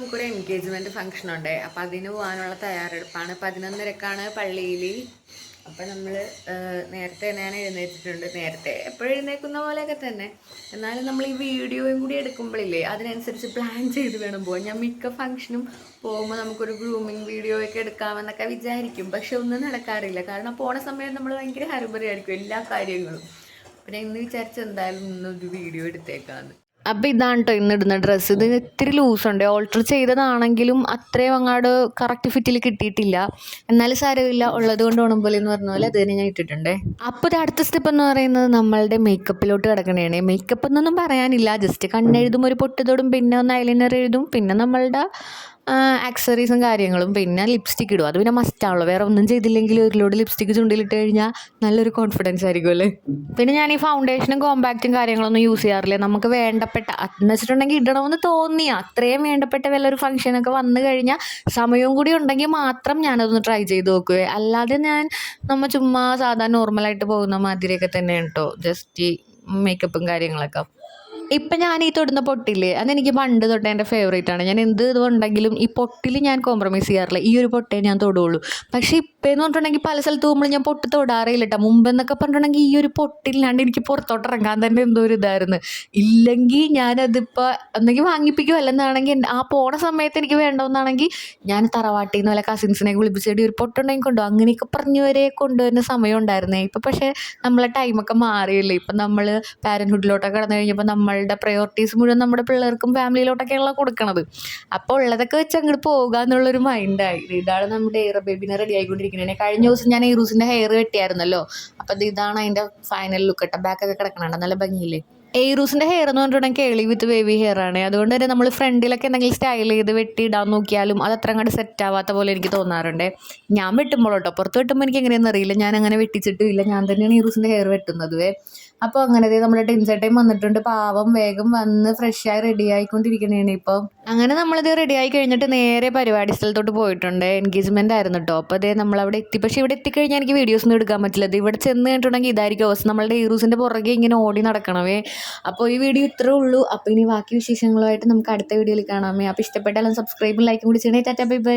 നമുക്കൊരു engagement function ഉണ്ട്. അപ്പോൾ അതിന് പോകാനുള്ള തയ്യാറെടുപ്പാണ്. 11:30ക്കാണ് പള്ളിയിൽ. അപ്പോൾ നമ്മൾ നേരത്തെ തന്നെയാണ് എഴുന്നേറ്റിട്ടുണ്ട്. നേരത്തെ എപ്പോഴും എഴുന്നേൽക്കുന്ന പോലെയൊക്കെ തന്നെ. എന്നാലും നമ്മൾ ഈ വീഡിയോയും കൂടി എടുക്കുമ്പോഴില്ലേ അതിനനുസരിച്ച് പ്ലാൻ ചെയ്ത് വേണം പോകാൻ. ഞാൻ മിക്ക ഫംഗ്ഷനും പോകുമ്പോൾ നമുക്കൊരു ഗ്രൂമിങ് വീഡിയോ ഒക്കെ എടുക്കാമെന്നൊക്കെ വിചാരിക്കും. പക്ഷെ ഒന്നും നടക്കാറില്ല. കാരണം പോണ സമയം നമ്മൾ ഭയങ്കര ഹരിബറി ആയിരിക്കും എല്ലാ കാര്യങ്ങളും. പിന്നെ ഇന്ന് വിചാരിച്ച് എന്തായാലും ഇന്നൊരു വീഡിയോ എടുത്തേക്കാന്ന്. അപ്പോൾ ഇതാണ് കേട്ടോ ഇന്നിടുന്ന ഡ്രസ്സ്. ഇത് ഇത്തിരി ലൂസുണ്ട്. ഓൾട്ടർ ചെയ്തതാണെങ്കിലും അത്രയും അങ്ങോട്ട് കറക്റ്റ് ഫിറ്റിൽ കിട്ടിയിട്ടില്ല. എന്നാലും സാരമില്ല, ഉള്ളത് കൊണ്ട് ഉണമ്പോലെ എന്ന് പറഞ്ഞ പോലെ അത് തന്നെ ഞാൻ ഇട്ടിട്ടുണ്ട്. അപ്പോൾ ഒരു അടുത്ത സ്റ്റെപ്പ് എന്ന് പറയുന്നത് നമ്മളുടെ മേക്കപ്പിലോട്ട് കിടക്കണതാണ്. മേക്കപ്പ് എന്നൊന്നും പറയാനില്ല, ജസ്റ്റ് കണ്ണെഴുതും, ഒരു പൊട്ട് തൊടും, പിന്നെ ഒന്ന് ഐലൈനർ എഴുതും, പിന്നെ നമ്മളുടെ ആക്സസറീസും കാര്യങ്ങളും, പിന്നെ ലിപ്സ്റ്റിക്ക് ഇടും. അത് പിന്നെ മസ്റ്റാണല്ലോ. വേറെ ഒന്നും ചെയ്തില്ലെങ്കിൽ ഒരു ലോഡ് ലിപ്സ്റ്റിക്ക് ചുണ്ടിലിട്ട് കഴിഞ്ഞാൽ നല്ലൊരു കോൺഫിഡൻസ് ആയിരിക്കും അല്ലേ. പിന്നെ ഞാൻ ഈ ഫൗണ്ടേഷനും കോമ്പാക്റ്റും കാര്യങ്ങളൊന്നും യൂസ് ചെയ്യാറില്ല. നമുക്ക് വേണ്ടപ്പെട്ട എന്ന് വെച്ചിട്ടുണ്ടെങ്കിൽ ഇടണമെന്ന് തോന്നിയ അത്രയും വേണ്ടപ്പെട്ട വല്ലൊരു ഫംഗ്ഷനൊക്കെ വന്നു കഴിഞ്ഞാൽ സമയവും കൂടി ഉണ്ടെങ്കിൽ മാത്രം ഞാനതൊന്ന് ട്രൈ ചെയ്ത് നോക്കുക. അല്ലാതെ നമ്മൾ ചുമ്മാ സാധാരണ നോർമലായിട്ട് പോകുന്ന മാതിരിയൊക്കെ തന്നെയാണ് കേട്ടോ ജസ്റ്റ് ഈ മേക്കപ്പും കാര്യങ്ങളൊക്കെ. ഇപ്പം ഞാൻ ഈ തൊടുന്ന പൊട്ടില്ലേ, അതെനിക്ക് പണ്ട് തൊട്ടേ എൻ്റെ ഫേവറേറ്റ് ആണ്. ഞാൻ എന്ത് ഇതുണ്ടെങ്കിലും ഈ പൊട്ടിൽ ഞാൻ കോംപ്രമൈസ് ചെയ്യാറില്ല. ഈ ഒരു പൊട്ടേ ഞാൻ തൊടുള്ളൂ. പക്ഷേ ഇപ്പോഴെന്ന് പറഞ്ഞിട്ടുണ്ടെങ്കിൽ പല സ്ഥലത്ത് പോകുമ്പോൾ ഞാൻ പൊട്ട് തൊടാറില്ല കേട്ടോ. മുമ്പെന്നൊക്കെ പറഞ്ഞിട്ടുണ്ടെങ്കിൽ ഈ ഒരു പൊട്ടില്ലാണ്ട് എനിക്ക് പുറത്തോട്ട് ഇറങ്ങാൻ തന്നെ എന്തോ ഒരു ഇതായിരുന്നു. ഇല്ലെങ്കിൽ ഞാനതിപ്പോൾ ഒന്നെങ്കിൽ വാങ്ങിപ്പിക്കും, അല്ലെന്നാണെങ്കിൽ ആ പോണ സമയത്ത് എനിക്ക് വേണ്ടതെന്നാണെങ്കിൽ ഞാൻ തറവാട്ടിൽ നിന്ന് വല്ല കസിൻസിനെയൊക്കെ വിളിപ്പിച്ചിട്ട് ഒരു പൊട്ടുണ്ടെങ്കിൽ കൊണ്ടുപോകും. അങ്ങനെയൊക്കെ പറഞ്ഞു വരെ കൊണ്ടുവരുന്ന സമയം ഉണ്ടായിരുന്നേ. ഇപ്പം പക്ഷേ നമ്മളെ ടൈമൊക്കെ മാറിയില്ലേ. ഇപ്പം നമ്മൾ പാരൻഹുഡിലോട്ടൊക്കെ കടന്നു കഴിഞ്ഞപ്പോൾ നമ്മളുടെ പ്രയോറിറ്റീസ് മുഴുവൻ നമ്മുടെ പിള്ളേർക്കും ഫാമിലിയിലോട്ടൊക്കെയുള്ള കൊടുക്കണത്. അപ്പോൾ ഉള്ളതൊക്കെ വെച്ച് അങ്ങോട്ട് പോകുക എന്നുള്ളൊരു മൈൻഡായി. ഇതാണ് നമ്മുടെ എയർ ബേബിനെ റെഡി ആയിക്കൊണ്ടിരിക്കുന്നത്. കഴിഞ്ഞ ദിവസം ഞാൻ എയ്റൂസിൻ്റെ ഹെയർ വെട്ടിയായിരുന്നല്ലോ. അപ്പോൾ ഇതാണ് അതിൻ്റെ ഫൈനൽ ലുക്ക് കേട്ടോ. ബാക്കൊക്കെ കിടക്കണുണ്ട്, നല്ല ഭംഗിയില്ലേ. എയ്റൂസിൻ്റെ ഹെയർ എന്ന് പറഞ്ഞിട്ടുണ്ടെങ്കിൽ കേളി വിത്ത് ബേബി ഹെയർ ആണ്. അതുകൊണ്ട് തന്നെ നമ്മൾ ഫ്രണ്ടിലൊക്കെ എന്തെങ്കിലും സ്റ്റൈൽ ചെയ്ത് വെട്ടി ഇടാൻ നോക്കിയാലും അത് അത്ര അങ്ങോട്ട് സെറ്റ് ആവാത്ത പോലെ എനിക്ക് തോന്നാറുണ്ട്. ഞാൻ വെട്ടുമ്പോൾ കേട്ടോ, പുറത്ത് വെട്ടുമ്പോൾ എനിക്ക് എങ്ങനെയാണെന്ന് അറിയില്ല. ഞാൻ അങ്ങനെ വെട്ടിച്ചിട്ടില്ല. ഞാൻ തന്നെയാണ് എയ്റൂസിൻ്റെ ഹെയർ വെട്ടുന്നത്. അപ്പോൾ അങ്ങനെ നമ്മുടെ ടിൻസേട്ടയും വന്നിട്ടുണ്ട്. പാവം വേഗം വന്ന് ഫ്രഷായി റെഡി ആയിക്കൊണ്ടിരിക്കണേണ് ഇപ്പോൾ. അങ്ങനെ നമ്മളിത് റെഡി ആയി കഴിഞ്ഞിട്ട് നേരെ പരിപാടി സ്ഥലത്തോട്ട് പോയിട്ടുണ്ട്. എൻഗേജ്മെൻ്റ് ആയിരുന്നു കേട്ടോ. അപ്പോൾ നമ്മളവിടെ എത്തി. പക്ഷേ ഇവിടെ എത്തിക്കഴിഞ്ഞാൽ എനിക്ക് വീഡിയോസ് ഒന്നും എടുക്കാൻ പറ്റില്ല. ഇവിടെ ചെന്ന് കഴിഞ്ഞിട്ടുണ്ടെങ്കിൽ ഇതായിരിക്കും അവസ്ഥ. നമ്മളുടെ എയ്റൂസിൻ്റെ പുറകെ ഇങ്ങനെ ഓടി നടക്കണമേ. അപ്പോൾ ഈ വീഡിയോ ഇത്രേ ഉള്ളൂ. അപ്പോൾ ഇനി ബാക്കി വിശേഷങ്ങളുമായിട്ട് നമുക്ക് അടുത്ത വീഡിയോയിൽ കാണാമേ. അപ്പോൾ ഇഷ്ടപ്പെട്ടാലും സബ്സ്ക്രൈബും ലൈക്കും കൂടി ചെയ്യണേ. Tata bye bye.